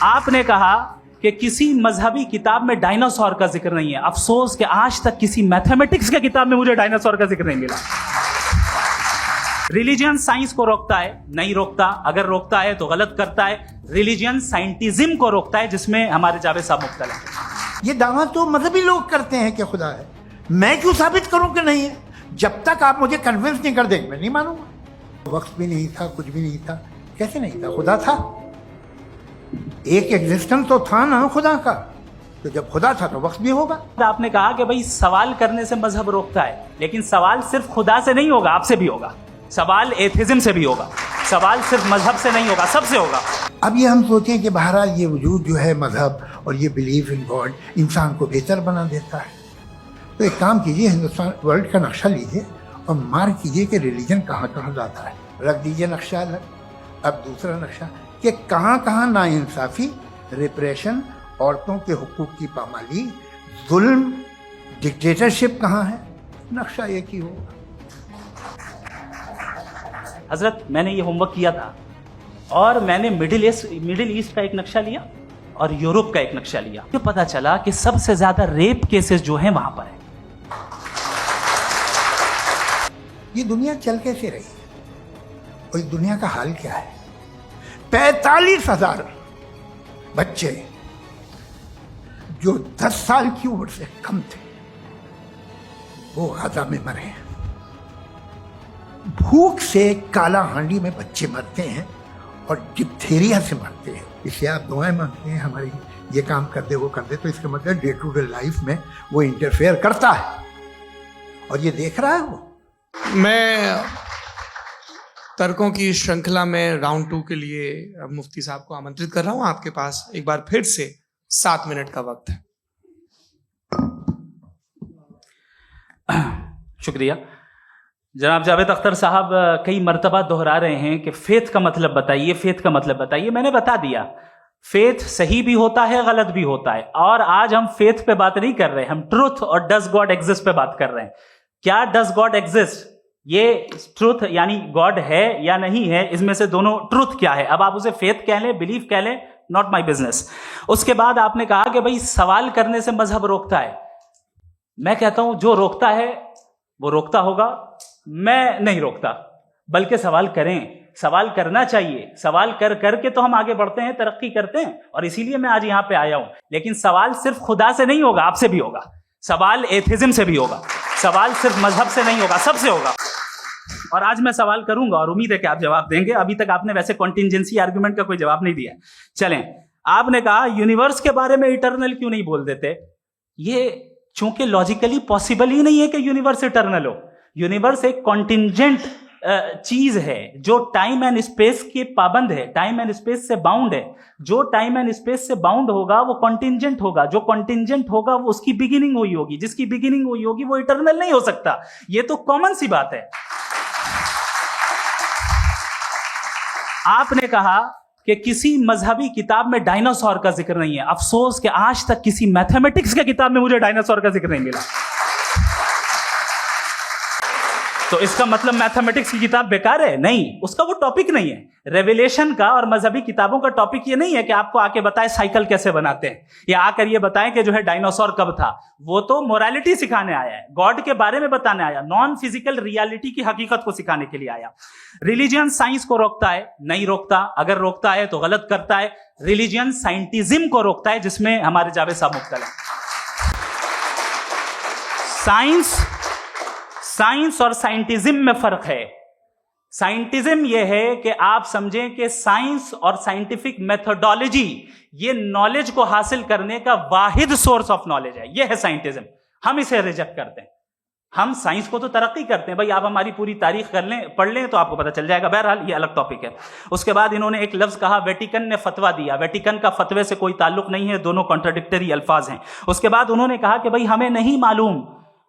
आपने कहा कि किसी मजहबी किताब में डायनासोर का जिक्र नहीं है। अफसोस कि आज तक किसी मैथमेटिक्स के किताब में मुझे डायनासोर का जिक्र नहीं मिला। रिलीजियन साइंस को रोकता है? नहीं रोकता। अगर रोकता है तो गलत करता है। रिलीजियन साइंटिज्म को रोकता है, जिसमें हमारे जावेद साहब मुब्तला है। ये दावा तो मजहबी लोग करते हैं कि खुदा है। मैं क्यों साबित करूं कि नहीं है? जब तक आप मुझे कन्विंस नहीं कर देंगे मैं नहीं मानूंगा। वक्त भी नहीं था, कुछ भी नहीं था। कैसे नहीं था? खुदा था। एक एग्जिस्टेंस तो था ना खुदा का। तो जब खुदा था तो वक्त भी होगा। आपने कहा कि भाई सवाल करने से मजहब रोकता है, लेकिन सवाल सिर्फ खुदा से नहीं होगा, आपसे भी होगा। सवाल एथिज्म से भी होगा। सवाल सिर्फ मजहब से नहीं होगा, सबसे होगा। अब ये हम सोचें कि बहरहाल ये वजूद जो है मजहब और ये बिलीव इन गॉड इंसान को बेहतर बना देता है। तो एक काम कीजिए, हिंदुस्तान वर्ल्ड का नक्शा लीजिए और मार्क कीजिए कि रिलीजन कहाँ कहाँ जाता है। रख दीजिए नक्शा अलग। अब दूसरा नक्शा कि कहाँ कहाँ नाइंसाफ़ी, रिप्रेशन, औरतों के हुकूक की पामाली, जुल्म, डिक्टेटरशिप कहाँ है। नक्शा एक ही होगा। हजरत, मैंने ये होमवर्क किया था और मैंने मिडिल ईस्ट का एक नक्शा लिया और यूरोप का एक नक्शा लिया। तो पता चला कि सबसे ज्यादा रेप केसेस जो हैं वहां पर है। ये दुनिया चल कैसे रही है और इस दुनिया का हाल क्या है? 45,000 बच्चे जो 10 साल की उम्र से कम थे वो गाजा में मरे हैं। भूख से काला हांडी में बच्चे मरते हैं और डिप्थीरिया से मरते हैं। इसलिए आप दुआएं मांगते हैं हमारी, ये काम कर दे वो कर दे, तो इसका मतलब डे टू डे लाइफ में वो इंटरफेयर करता है और ये देख रहा है वो। मैं तर्कों की श्रृंखला में राउंड 2 के लिए मुफ्ती साहब को आमंत्रित कर रहा हूं। आपके पास एक बार फिर से 7 मिनट का वक्त है। शुक्रिया। जनाब जावेद अख्तर साहब कई मर्तबा दोहरा रहे हैं कि फेथ का मतलब बताइए, फेथ का मतलब बताइए। मैंने बता दिया, फेथ सही भी होता है, गलत भी होता है। और आज हम फेथ पे बात नहीं कर रहे, हम ट्रुथ और डज गॉड एग्जिस्ट पे बात कर रहे हैं। क्या डज गॉड एग्जिस्ट, ये ट्रुथ यानी गॉड है या नहीं है, इसमें से दोनों ट्रुथ क्या है। अब आप उसे फेथ कह लें, बिलीफ कह लें, नॉट माई बिजनेस। उसके बाद आपने कहा कि भाई सवाल करने से मजहब रोकता है। मैं कहता हूं जो रोकता है वो रोकता होगा, मैं नहीं रोकता। बल्कि सवाल करें, सवाल करना चाहिए। सवाल कर करके तो हम आगे बढ़ते हैं, तरक्की करते हैं, और इसीलिए मैं आज यहां पे आया हूं। लेकिन सवाल सिर्फ खुदा से नहीं होगा, आपसे भी होगा। सवाल एथिज्म से भी होगा। सवाल सिर्फ मजहब से नहीं होगा, सबसे होगा। और आज मैं सवाल करूंगा और उम्मीद है कि आप जवाब देंगे। अभी तक आपने वैसे कॉन्टिंजेंसी आर्गुमेंट का कोई जवाब नहीं दिया। चलें, आपने कहा यूनिवर्स के बारे में इटर्नल क्यों नहीं बोल देते। ये चूंकि लॉजिकली पॉसिबल ही नहीं है कि यूनिवर्स इटर्नल हो। यूनिवर्स एक कॉन्टिंजेंट चीज है जो टाइम एंड स्पेस के पाबंद है, टाइम एंड स्पेस से बाउंड है। जो टाइम एंड स्पेस से बाउंड होगा वो कॉन्टिंजेंट होगा। जो कॉन्टिंजेंट होगा वो उसकी बिगिनिंग हुई होगी। जिसकी बिगिनिंग हुई होगी वो इटर्नल नहीं हो सकता। ये तो कॉमन सी बात है। आपने कहा कि किसी मजहबी किताब में डायनासोर का जिक्र नहीं है। अफसोस कि आज तक किसी मैथमेटिक्स के किताब में मुझे डायनासोर का जिक्र नहीं मिला। तो इसका मतलब मैथमेटिक्स की किताब बेकार है? नहीं, उसका वो टॉपिक नहीं है। रेवलेशन का और मजहबी किताबों का टॉपिक ये नहीं है कि आपको आके बताए साइकिल कैसे बनाते हैं, या आकर ये बताएं कि जो है डायनासोर कब था। वो तो मोरालिटी सिखाने आया है, गॉड के बारे में बताने आया, नॉन फिजिकल रियलिटी की हकीकत को सिखाने के लिए आया। रिलीजियन साइंस को रोकता है? नहीं रोकता। अगर रोकता है तो गलत करता है। रिलीजियन साइंटिज्म को रोकता है, जिसमें हमारे जावेद साहब मुब्तला है। साइंस और साइंटिज्म में फर्क है। साइंटिज्म यह है कि आप समझें कि साइंस और साइंटिफिक मेथोडोलॉजी ये नॉलेज को हासिल करने का वाहिद सोर्स ऑफ नॉलेज है। यह है साइंटिज्म। हम इसे रिजेक्ट करते हैं। हम साइंस को तो तरक्की करते हैं। भाई आप हमारी पूरी तारीख कर लें, पढ़ लें तो आपको पता चल जाएगा। बहरहाल ये अलग टॉपिक है। उसके बाद इन्होंने एक लफ्ज कहा, वेटिकन ने फतवा दिया। वेटिकन का फतवे से कोई ताल्लुक नहीं है, दोनों कॉन्ट्राडिक्टरी अल्फाज हैं। उसके बाद उन्होंने कहा कि भाई हमें नहीं मालूम।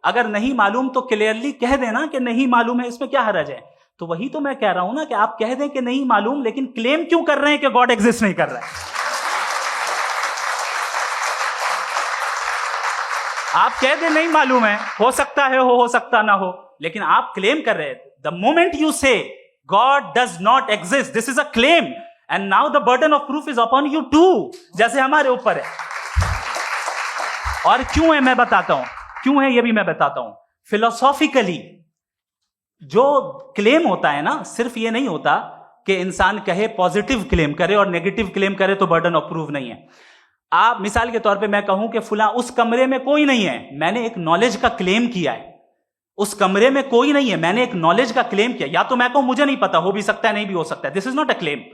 अगर नहीं मालूम तो क्लियरली कह देना कि नहीं मालूम है, इसमें क्या हर्ज है। तो वही तो मैं कह रहा हूं ना कि आप कह दें कि नहीं मालूम, लेकिन क्लेम क्यों कर रहे हैं कि गॉड एग्जिस्ट नहीं कर रहा है। आप कह दें नहीं मालूम है, हो सकता है हो सकता ना हो, लेकिन आप क्लेम कर रहे हैं। The moment you say God does not exist, this is a claim, and now the burden of proof is upon you too, जैसे हमारे ऊपर है। और क्यों है मैं बताता हूं, क्यों है ये भी मैं बताता हूं। फिलोसॉफिकली जो क्लेम होता है ना, सिर्फ ये नहीं होता कि इंसान कहे पॉजिटिव क्लेम करे और नेगेटिव क्लेम करे तो बर्डन ऑफ प्रूफ नहीं है। आप मिसाल के तौर पे मैं कहूं कि फुला उस कमरे में कोई नहीं है, मैंने एक नॉलेज का क्लेम किया है। उस कमरे में कोई नहीं है, मैंने एक नॉलेज का क्लेम किया। या तो मैं कहूं मुझे नहीं पता, हो भी सकता है नहीं भी हो सकता है, this is not a claim.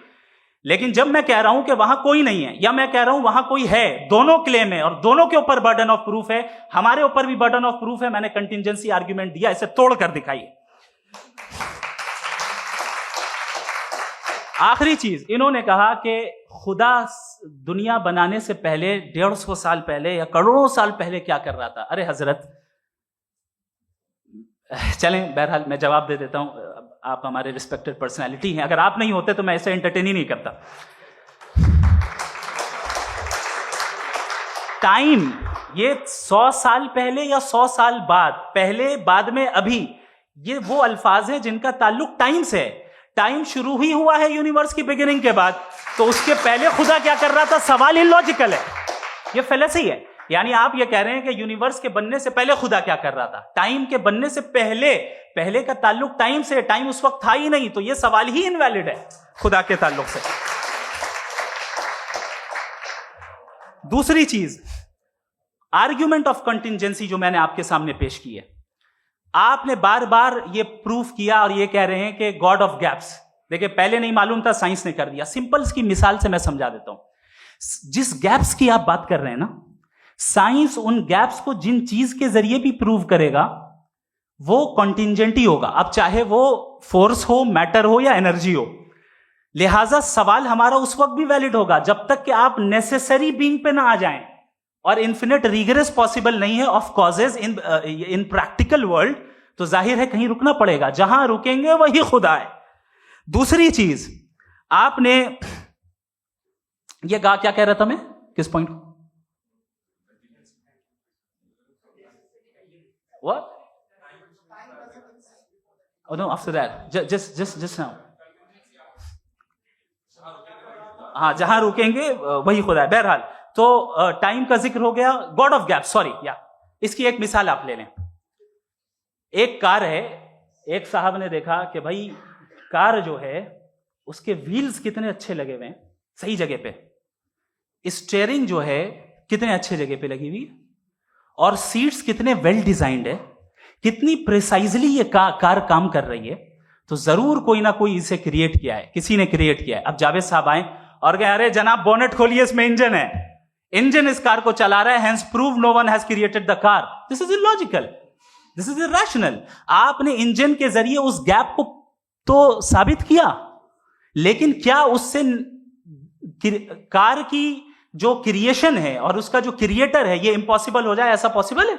लेकिन जब मैं कह रहा हूं कि वहां कोई नहीं है या मैं कह रहा हूं वहां कोई है, दोनों क्लेम है और दोनों के ऊपर बर्डन ऑफ प्रूफ है। हमारे ऊपर भी बर्डन ऑफ प्रूफ है, मैंने कंटिजेंसी आर्ग्यूमेंट दिया, इसे तोड़कर दिखाइए। आखिरी चीज, इन्होंने कहा कि खुदा दुनिया बनाने से पहले 150 साल पहले या करोड़ों साल पहले क्या कर रहा था। अरे हजरत, चलें बहरहाल मैं जवाब दे देता हूं, आप हमारे रिस्पेक्टेड पर्सनालिटी हैं, अगर आप नहीं होते तो मैं ऐसे एंटरटेन ही नहीं करता। टाइम, ये 100 साल पहले या 100 साल बाद, पहले बाद में अभी, ये वो अल्फाज हैं जिनका ताल्लुक टाइम से है। टाइम शुरू ही हुआ है यूनिवर्स की बिगिनिंग के बाद, तो उसके पहले खुदा क्या कर रहा था, सवाल इलॉजिकल है, ये फेलेसी है। यानी आप ये कह रहे हैं कि यूनिवर्स के बनने से पहले खुदा क्या कर रहा था, टाइम के बनने से पहले, पहले का ताल्लुक टाइम से, टाइम उस वक्त था ही नहीं, तो ये सवाल ही इनवैलिड है खुदा के ताल्लुक से। दूसरी चीज, आर्ग्यूमेंट ऑफ कंटिजेंसी जो मैंने आपके सामने पेश की है, आपने बार बार ये प्रूफ किया और ये कह रहे हैं कि गॉड ऑफ गैप्स। देखिए पहले नहीं मालूम था, साइंस ने कर दिया। सिंपल्स की मिसाल से मैं समझा देता हूं। जिस गैप्स की आप बात कर रहे हैं ना, साइंस उन गैप्स को जिन चीज के जरिए भी प्रूव करेगा वो कॉन्टिंजेंट ही होगा, अब चाहे वो फोर्स हो, मैटर हो या एनर्जी हो। लिहाजा सवाल हमारा उस वक्त भी वैलिड होगा जब तक कि आप नेसेसरी बीइंग पे ना आ जाएं, और इन्फिनिट रिग्रेस पॉसिबल नहीं है of causes in practical world, तो जाहिर है कहीं रुकना पड़ेगा, जहां रुकेंगे वही खुदा है। दूसरी चीज, आपने ये कहा, क्या कह रहा था मैं, किस पॉइंट को? What? Oh no, after that, just now. हाँ, जहां रुकेंगे वही खुदा है। बहरहाल, तो टाइम का जिक्र हो गया, गॉड ऑफ गैप, सॉरी, या इसकी एक मिसाल आप ले लें। एक कार है, एक साहब ने देखा कि भाई कार जो है उसके व्हील्स कितने अच्छे लगे हुए हैं, सही जगह पे, स्टीयरिंग जो है कितने अच्छे जगह पे लगी हुई, और सीट्स कितने वेल डिजाइंड है, कितनी प्रिसाइजली ये कार काम कर रही है, तो जरूर कोई ना कोई इसे क्रिएट किया है, किसी ने क्रिएट किया है। अब जावेद साहब आए और कहे, अरे जनाब बोनेट खोलिए, इसमें इंजन है, इंजन इस कार को चला रहा है, hence prove no one has created the car. This is illogical, this is irrational. आपने इंजन के जरिए उस गैप को तो साबित किया, लेकिन क्या उससे कार की जो क्रिएशन है और उसका जो क्रिएटर है ये इम्पॉसिबल हो जाए, ऐसा पॉसिबल है?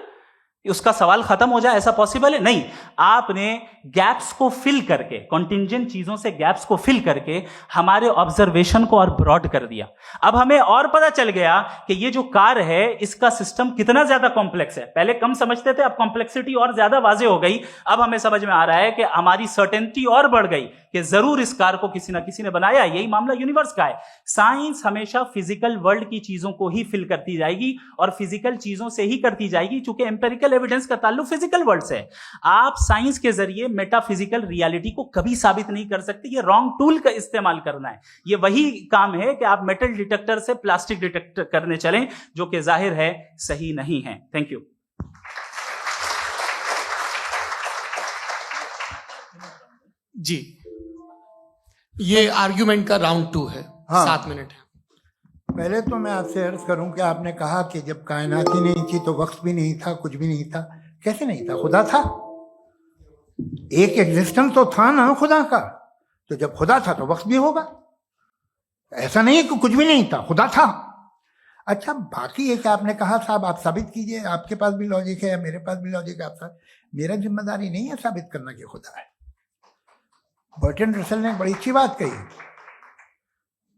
उसका सवाल खत्म हो जाए, ऐसा पॉसिबल है? नहीं। आपने गैप्स को फिल करके, कॉन्टिंजेंट चीजों से गैप्स को फिल करके हमारे ऑब्जर्वेशन को और ब्रॉड कर दिया। अब हमें और पता चल गया कि ये जो कार है इसका सिस्टम कितना ज्यादा कॉम्प्लेक्स है। पहले कम समझते थे, अब कॉम्प्लेक्सिटी और ज्यादा वाजे हो गई। अब हमें समझ में आ रहा है कि हमारी सर्टेनिटी और बढ़ गई कि जरूर इस कार को किसी ना किसी ने बनाया। यही मामला यूनिवर्स का है। साइंस हमेशा फिजिकल वर्ल्ड की चीजों को ही फिल करती जाएगी और फिजिकल चीजों से ही करती जाएगी, चूंकि एम्पेरिकल एविडेंस का ताल्लुक फिजिकल वर्ल्ड से है। आप साइंस के जरिए मेटाफिजिकल रियलिटी को कभी साबित नहीं कर सकते। ये रॉन्ग टूल का इस्तेमाल करना है। ये वही काम है कि आप मेटल डिटेक्टर से प्लास्टिक डिटेक्टर करने चलें, जो कि जाहिर है सही नहीं है। Thank you. जी, ये आर्ग्यूमेंट का राउंड 2 है। हाँ। 7 मिनट है। पहले तो मैं आपसे अर्ज करूं कि आपने कहा कि जब कायनात ही नहीं थी तो वक्त भी नहीं था, कुछ भी नहीं था। कैसे नहीं था? खुदा था, एक एग्जिस्टेंस तो था ना खुदा का। तो जब खुदा था तो वक्त भी होगा। ऐसा नहीं है कि कुछ भी नहीं था, खुदा था। अच्छा, बाकी एक आपने कहा साहब आप साबित कीजिए, आपके पास भी लॉजिक है या मेरे पास भी लॉजिक है। आप मेरा जिम्मेदारी नहीं है साबित करना कि खुदा है। बर्टन रसल ने बड़ी अच्छी बात कही।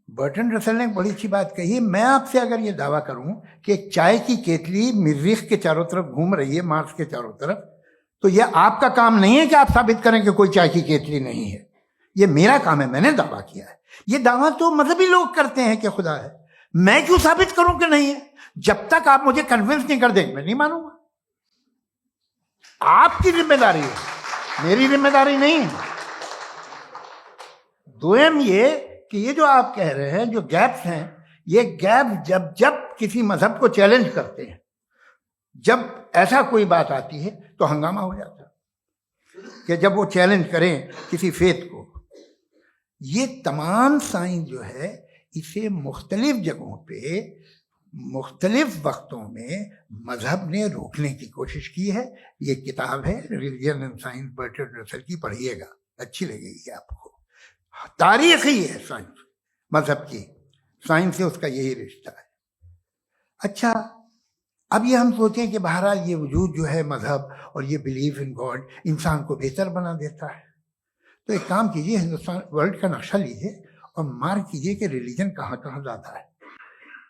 बर्टन रसल ने बड़ी अच्छी बात कही। मैं आपसे अगर ये दावा करूं कि एक चाय की केतली मरीख के चारों तरफ घूम रही है, मार्स के चारों तरफ, तो ये आपका काम नहीं है कि आप साबित करें कि कोई चाय की केतली नहीं है। ये मेरा काम है, मैंने दावा किया है। ये दावा तो मजहबी लोग करते हैं कि खुदा है, मैं क्यों साबित करूं कि नहीं है? जब तक आप मुझे कन्विंस नहीं कर देंगे मैं नहीं मानूंगा। आपकी जिम्मेदारी है, मेरी जिम्मेदारी नहीं है। दोयम ये कि ये जो आप कह रहे हैं, जो गैप्स हैं, ये गैप जब जब किसी मजहब को चैलेंज करते हैं, जब ऐसा कोई बात आती है तो हंगामा हो जाता है कि जब वो चैलेंज करें किसी फेथ को। ये तमाम साइंस जो है इसे मुख्तलिफ जगहों पे मुख्तलिफ वक्तों में मजहब ने रोकने की कोशिश की है। ये किताब है religion and science Bertrand Russell की, पढ़िएगा, अच्छी लगेगी आपको। तारीख ही है साइंस, मजहब की साइंस से उसका यही रिश्ता है। अच्छा, अब ये हम सोचें कि बहरहाल ये वजूद जो है मजहब और ये बिलीव इन गॉड इंसान को बेहतर बना देता है, तो एक काम कीजिए, हिंदुस्तान वर्ल्ड का नक्शा लीजिए और मार्क कीजिए कि रिलीजन कहाँ कहाँ ज़्यादा है,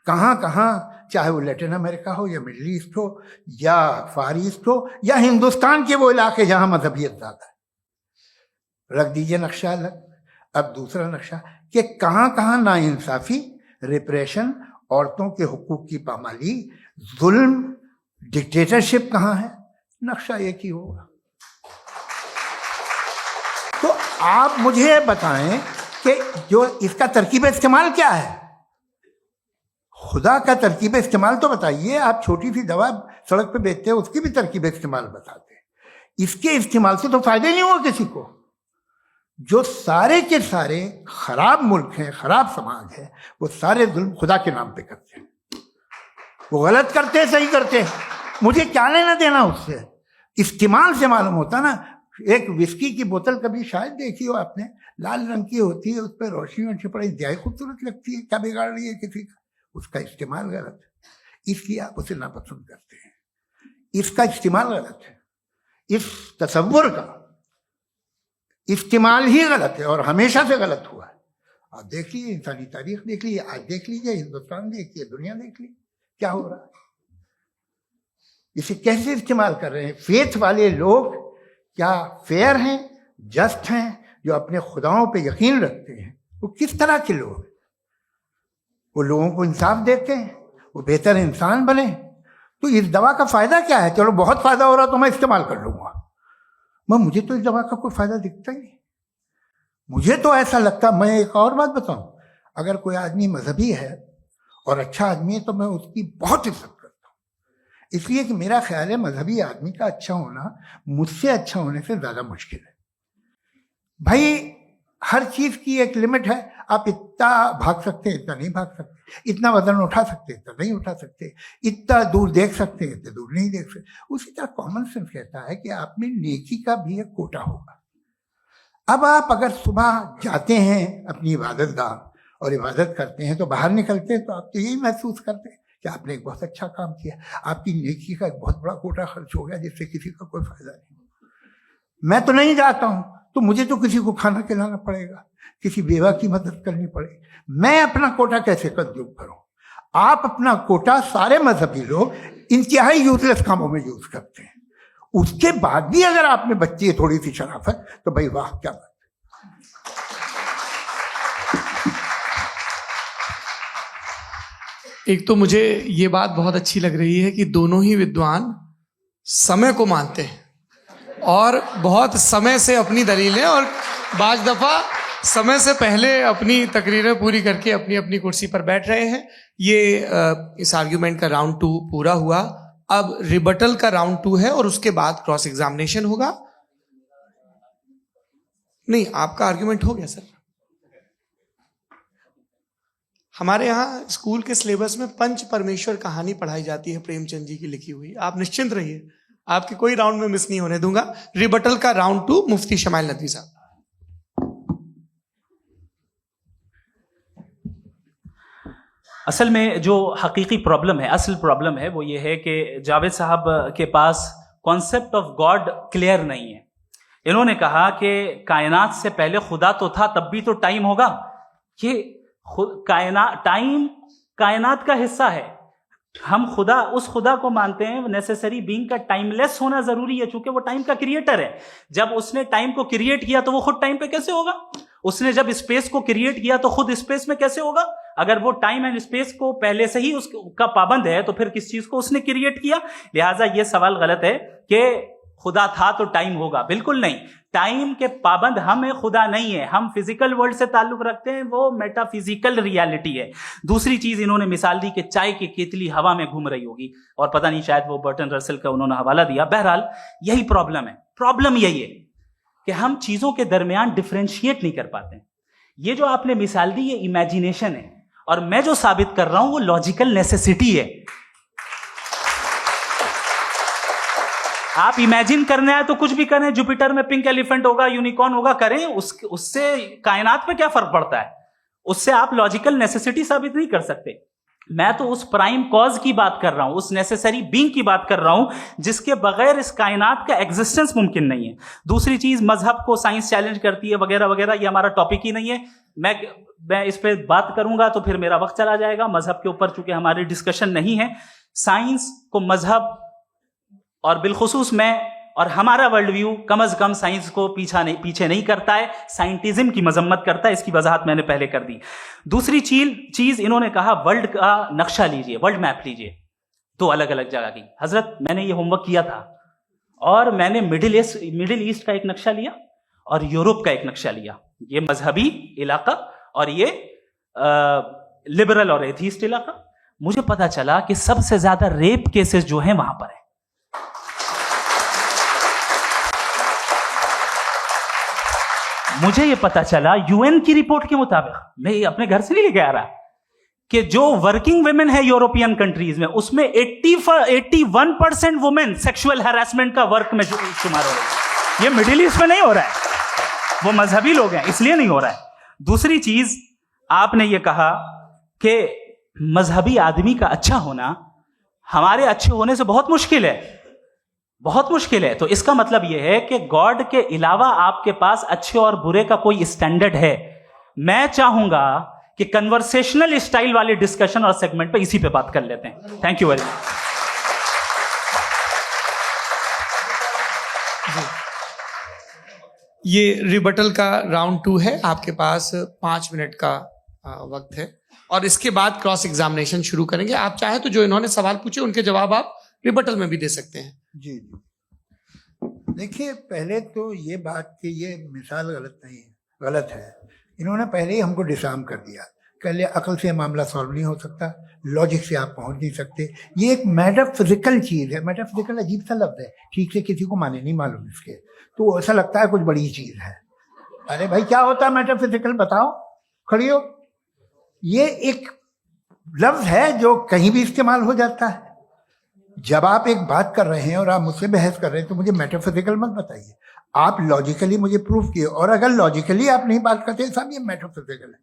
कहाँ कहाँ, चाहे वो लैटिन अमेरिका हो या मिडल ईस्ट हो या फार ईस्ट हो या हिंदुस्तान के वो इलाके जहाँ मजहबियत ज़्यादा है। रख दीजिए नक्शा अलग। अब दूसरा नक्शा कि कहाँ कहाँ नाइंसाफ़ी, रिप्रेशन, औरतों के हुकूक की पामाली, जुल्म, डिक्टेटरशिप कहाँ है, नक्शा एक ही होगा। तो आप मुझे बताएं कि जो इसका तरकीब इस्तेमाल क्या है, खुदा का तरकीब इस्तेमाल तो बताइए। आप छोटी सी दवा सड़क पे बेचते हैं, उसकी भी तरकीब इस्तेमाल बताते हैं। इसके इस्तेमाल से तो फायदे नहीं हुआ किसी को। जो सारे के सारे खराब मुल्क हैं, खराब समाज है, वो सारे जुल्म खुदा के नाम पे करते हैं। वो गलत करते हैं, सही करते हैं, मुझे क्या लेना देना उससे। इस्तेमाल से मालूम होता ना। एक विस्की की बोतल कभी शायद देखी हो आपने, लाल रंग की होती है, उस पर रोशनी और छिपड़ी इंतहाई खूबसूरत लगती है, क्या बिगाड़ रही है किसी का? उसका इस्तेमाल गलत है, इसलिए आप उसे नापसंद करते हैं। इसका इस्तेमाल गलत है, इस तसव्वुर का इस्तेमाल ही गलत है और हमेशा से गलत हुआ है। आप देख लीजिए, इंसानी तारीख देख लीजिए, आज देख लीजिए, हिंदुस्तान देखिए, दुनिया देख लीजिए, क्या हो रहा है। इसे कैसे इस्तेमाल कर रहे हैं फेथ वाले लोग? क्या फेयर हैं, जस्ट हैं, जो अपने खुदाओं पे यकीन रखते हैं? वो किस तरह के लोग हैं? वो लोगों को इंसाफ देते हैं, वो बेहतर इंसान बने। तो इस दवा का फायदा क्या है? चलो बहुत फायदा हो रहा तो मैं इस्तेमाल कर लूंगा, मुझे तो इस दवा का कोई फायदा दिखता ही नहीं। मुझे तो ऐसा लगता, मैं एक और बात बताऊं, अगर कोई आदमी मजहबी है और अच्छा आदमी है तो मैं उसकी बहुत इज्जत करता हूं, इसलिए कि मेरा ख्याल है मजहबी आदमी का अच्छा होना मुझसे अच्छा होने से ज्यादा मुश्किल है। भाई हर चीज की एक लिमिट है। आप इतना भाग सकते हैं, इतना नहीं भाग सकते, इतना वजन उठा सकते, इतना नहीं उठा सकते, इतना दूर देख सकते, इतना दूर नहीं देख सकते। उसी तरह कॉमन सेंस कहता है कि आप में नेकी का भी एक कोटा होगा। अब आप अगर सुबह जाते हैं अपनी इबादत गाह और इबादत करते हैं, तो बाहर निकलते हैं तो आप तो यही महसूस करते हैं कि आपने एक बहुत अच्छा काम किया, आपकी नेकी का एक बहुत बड़ा कोटा खर्च हो गया जिससे किसी का कोई फायदा नहीं। मैं तो नहीं जाता हूँ तो मुझे तो किसी को खाना खिलाना पड़ेगा, किसी बेवा की मदद करनी पड़ेगी। मैं अपना कोटा कैसे कंज्यूम करूं? आप अपना कोटा, सारे मजहबी लोग इंतहाई यूजलेस कामों में यूज करते हैं। उसके बाद भी अगर आप में बच्ची है थोड़ी सी शराफत, तो भाई वाह, क्या बात। एक तो मुझे ये बात बहुत अच्छी लग रही है कि दोनों ही विद्वान समय को मानते हैं और बहुत समय से अपनी दलीलें और बाज दफा समय से पहले अपनी तकरीरें पूरी करके अपनी अपनी कुर्सी पर बैठ रहे हैं। ये इस आर्ग्यूमेंट का राउंड 2 पूरा हुआ। अब रिबटल का राउंड 2 है और उसके बाद क्रॉस एग्जामिनेशन होगा। नहीं, आपका आर्ग्यूमेंट हो गया सर। हमारे यहाँ स्कूल के सिलेबस में पंच परमेश्वर कहानी पढ़ाई जाती है, प्रेमचंद जी की लिखी हुई। आप निश्चिंत रहिए, आपके कोई राउंड में मिस नहीं होने दूंगा। रिबटल का राउंड 2, मुफ्ती शमाइल नदवी साहब। असल में जो हकीकी प्रॉब्लम है, असल प्रॉब्लम है, वो ये है कि जावेद साहब के पास कॉन्सेप्ट ऑफ गॉड क्लियर नहीं है। इन्होंने कहा कि कायनात से पहले खुदा तो था, तब भी तो टाइम होगा। ये टाइम कायनात का हिस्सा है। हम खुदा, उस खुदा को मानते हैं, नेसेसरी बीइंग का टाइमलेस होना जरूरी है, चूंकि वो टाइम का क्रिएटर है। जब उसने टाइम को क्रिएट किया तो वो खुद टाइम पे कैसे होगा? उसने जब स्पेस को क्रिएट किया तो खुद स्पेस में कैसे होगा? अगर वो टाइम एंड स्पेस को पहले से ही उसका पाबंद है तो फिर किस चीज को उसने क्रिएट किया? लिहाजा ये सवाल गलत है कि खुदा था तो टाइम होगा। बिल्कुल नहीं, टाइम के पाबंद हम है, खुदा नहीं है। हम फिजिकल वर्ल्ड से ताल्लुक रखते हैं, वो मेटाफिजिकल रियलिटी है। दूसरी चीज इन्होंने मिसाल दी कि चाय की केतली हवा में घूम रही होगी, और पता नहीं शायद वो बर्टन रसल का उन्होंने हवाला दिया। बहरहाल यही प्रॉब्लम है। प्रॉब्लम यही है कि हम चीजों के दरमियान डिफरेंशिएट नहीं कर पाते। ये जो आपने मिसाल दी ये इमेजिनेशन है, और मैं जो साबित कर रहा हूं वो लॉजिकल नेसेसिटी है। आप इमेजिन करने आए तो कुछ भी करें, जुपिटर में पिंक एलिफेंट होगा, यूनिकॉर्न होगा, करें, उससे कायनात पे क्या फर्क पड़ता है? उससे आप लॉजिकल नेसेसिटी साबित नहीं कर सकते। मैं तो उस प्राइम कॉज की बात कर रहा हूं, उस नेसेसरी बीइंग की बात कर रहा हूं जिसके बगैर इस कायनात का एग्जिस्टेंस मुमकिन नहीं है। दूसरी चीज, मजहब को साइंस चैलेंज करती है वगैरह वगैरह, ये हमारा टॉपिक ही नहीं है। मैं इस पे बात करूंगा तो फिर मेरा वक्त चला जाएगा। मजहब के ऊपर चूंकि हमारी डिस्कशन नहीं है, साइंस को मजहब और बिलखुसूस मैं और हमारा वर्ल्ड व्यू कम अज कम साइंस को पीछे नहीं करता है, साइंटिज्म की मजम्मत करता है। इसकी वजाहत मैंने पहले कर दी। दूसरी चीज इन्होंने कहा वर्ल्ड का नक्शा लीजिए, वर्ल्ड मैप लीजिए, दो अलग अलग जगह की। हजरत मैंने ये होमवर्क किया था, और मैंने मिडिल ईस्ट का एक नक्शा लिया और यूरोप का एक नक्शा लिया, ये मजहबी इलाका और ये लिबरल और एथीस्ट इलाका। मुझे पता चला कि सबसे ज्यादा रेप केसेस जो हैं वहां पर है। मुझे ये पता चला यूएन की रिपोर्ट के मुताबिक, मैं ये अपने घर से नहीं लेके आ रहा, कि जो वर्किंग वुमेन है यूरोपियन कंट्रीज में, उसमें 81% वुमेन सेक्सुअल हैरेसमेंट का वर्क में शुमार हो रही है। ये मिडिल ईस्ट में नहीं हो रहा है, वो मजहबी लोग हैं इसलिए नहीं हो रहा है। दूसरी चीज, आपने ये कहा कि मजहबी आदमी का अच्छा होना हमारे अच्छे होने से बहुत मुश्किल है, बहुत मुश्किल है। तो इसका मतलब यह है कि गॉड के अलावा आपके पास अच्छे और बुरे का कोई स्टैंडर्ड है। मैं चाहूंगा कि कन्वर्सेशनल स्टाइल वाले डिस्कशन और सेगमेंट पे इसी पे बात कर लेते हैं। Thank you very much. ये रिबटल का राउंड 2 है। आपके पास 5 मिनट का वक्त है, और इसके बाद क्रॉस एग्जामिनेशन शुरू करेंगे। आप चाहे तो जो इन्होंने सवाल पूछे उनके जवाब आप रिबटल में भी दे सकते हैं। जी जी, देखिए, पहले तो ये बात कि ये मिसाल गलत है। इन्होंने पहले ही हमको डिसार्म कर दिया। कह लिया अकल से मामला सॉल्व नहीं हो सकता, लॉजिक से आप पहुंच नहीं सकते। ये एक मेटाफिजिकल चीज़ है। मेटाफिजिकल अजीब सा लफ्ज़ है, ठीक से किसी को माने नहीं मालूम इसके, तो ऐसा लगता है कुछ बड़ी चीज़ है। अरे भाई, क्या होता है मेटाफिजिकल, बताओ, खड़ी हो। ये एक लफ्ज़ है जो कहीं भी इस्तेमाल हो जाता है। जब आप एक बात कर रहे हैं और आप मुझसे बहस कर रहे हैं तो मुझे मेटाफिजिकल मत बताइए, आप लॉजिकली मुझे प्रूफ किए। और अगर लॉजिकली आप नहीं बात करते साहब ये मेटाफिजिकल है,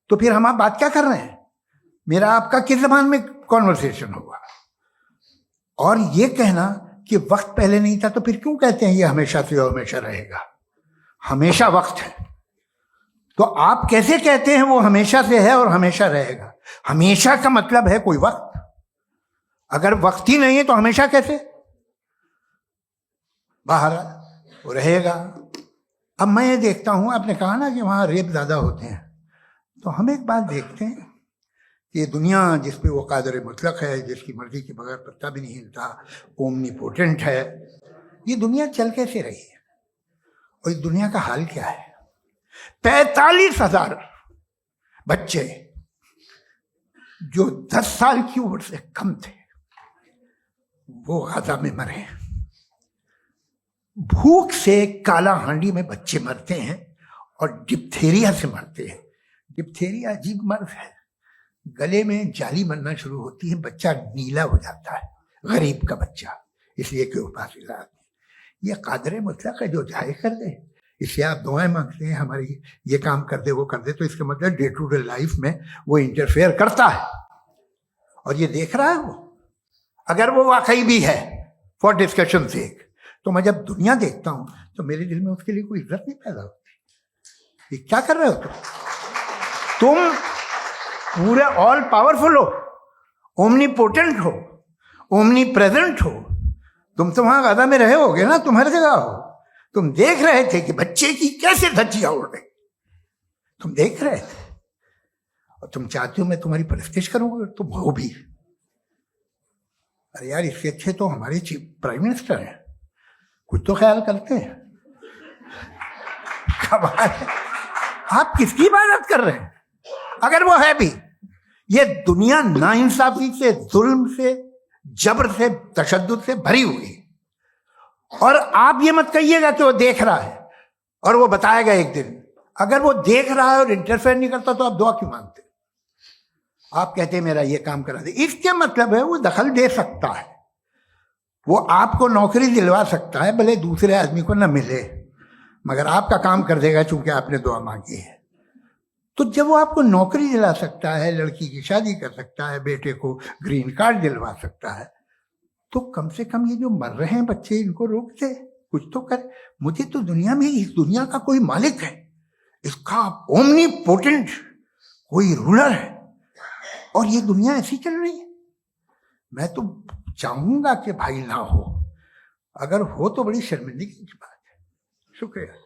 तो फिर हम आप बात क्या कर रहे हैं? मेरा आपका किस जबान में कॉन्वर्सेशन होगा? और ये कहना कि वक्त पहले नहीं था, तो फिर क्यों कहते हैं ये हमेशा से और हमेशा रहेगा? हमेशा वक्त है, तो आप कैसे कहते हैं वो हमेशा से है और हमेशा रहेगा? हमेशा का मतलब है कोई वक्त, अगर वक्त ही नहीं है तो हमेशा कैसे? बाहर वो रहेगा। अब मैं ये देखता हूं, आपने कहा ना कि वहां रेप ज्यादा होते हैं, तो हम एक बात देखते हैं कि ये दुनिया जिस पे वो कादर मुतलक है, जिसकी मर्जी के बगैर पत्ता भी नहीं हिलता, ओमनीपोटेंट है, ये दुनिया चल कैसे रही है? और इस दुनिया का हाल क्या है? 45,000 बच्चे जो 10 साल की उम्र से कम थे वो गाजा में मरे। भूख से काला हांडी में बच्चे मरते हैं और डिप्थेरिया से मरते हैं। डिप्थेरिया अजीब मर्ज है, गले में जाली बनना शुरू होती है, बच्चा नीला हो जाता है, गरीब का बच्चा, इसलिए कि पास इलाज नहीं। ये कादर मुतलक है जो चाहे कर दे। इससे आप दुआएं मांगते हैं हमारी, ये काम कर दे वो कर दे, तो इसका मतलब डे टू डे लाइफ में वो इंटरफेयर करता है और ये देख रहा है वो। अगर वो वाकई भी है फॉर डिस्कशन सेक, तो मैं जब दुनिया देखता हूं तो मेरे दिल में उसके लिए कोई इज्जत नहीं पैदा होती। ये क्या कर रहे हो तुम पूरे ऑल पावरफुल हो, ओमनीपोटेंट हो, ओमनी प्रेजेंट हो। तुम तो वहां गाजा में रहे होगे ना, तुम हर जगह हो। तुम देख रहे थे कि बच्चे की कैसे धज्जियां उड़ रही, तुम देख रहे थे और तुम चाहते हो मैं तुम्हारी परस्तिश करूंगा, तुम हो भी। अरे यार, इससे अच्छे तो हमारे चीफ प्राइम मिनिस्टर हैं, कुछ तो ख्याल करते हैं। कमाल है, आप किसकी इबादत कर रहे हैं? अगर वो है भी, ये दुनिया नाइंसाफी से, जुल्म से, जबर से, तशद्दुद से भरी हुई है। और आप ये मत कहिएगा कि वो देख रहा है और वो बताएगा एक दिन। अगर वो देख रहा है और इंटरफेयर नहीं करता तो आप दुआ क्यों मांगते? आप कहते हैं मेरा ये काम करा दे, इसके मतलब है वो दखल दे सकता है, वो आपको नौकरी दिलवा सकता है, भले दूसरे आदमी को न मिले, मगर आपका काम कर देगा चूंकि आपने दुआ मांगी है। तो जब वो आपको नौकरी दिला सकता है, लड़की की शादी कर सकता है, बेटे को ग्रीन कार्ड दिलवा सकता है, तो कम से कम ये जो मर रहे हैं बच्चे, इनको रोक दे, कुछ तो करे। मुझे तो दुनिया में, इस दुनिया का कोई मालिक है, इसका ओमनीपोटेंट कोई रूलर है, और ये दुनिया ऐसी चल रही है। मैं तो चाहूंगा कि भाई ना हो, अगर हो तो बड़ी शर्मिंदगी की बात है। शुक्रिया।